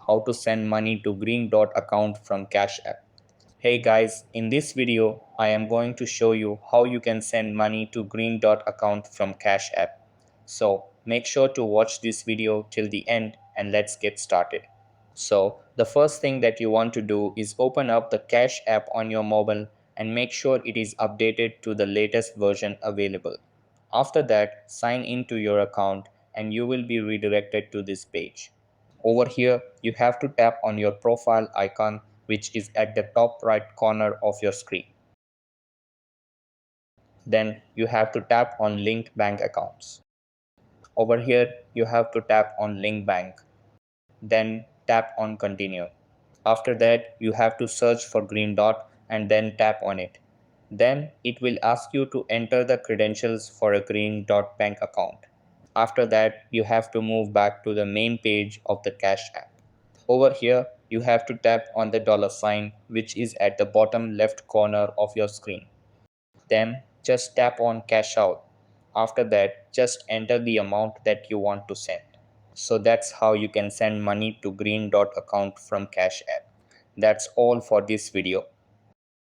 how to send money to Greendot account from Cashapp. Hey guys, in this video, I am going to show you how you can send money to Greendot account from Cashapp. So make sure to watch this video till the end and let's get started. So the first thing that you want to do is open up the Cash app on your mobile and make sure it is updated to the latest version available. After that, sign into your account and you will be redirected to this page. Over here, you have to tap on your profile icon, which is at the top right corner of your screen. Then you have to tap on linked bank accounts. Over here, you have to tap on link bank. Then tap on continue. After that, you have to search for Greendot and then tap on it. Then it will ask you to enter the credentials for a Greendot bank account. After that, you have to move back to the main page of the Cash app. Over here, you have to tap on the dollar sign, which is at the bottom left corner of your screen. Then just tap on cash out. After that, just enter the amount that you want to send. So that's how you can send money to Green Dot account from Cash app. That's all for this video.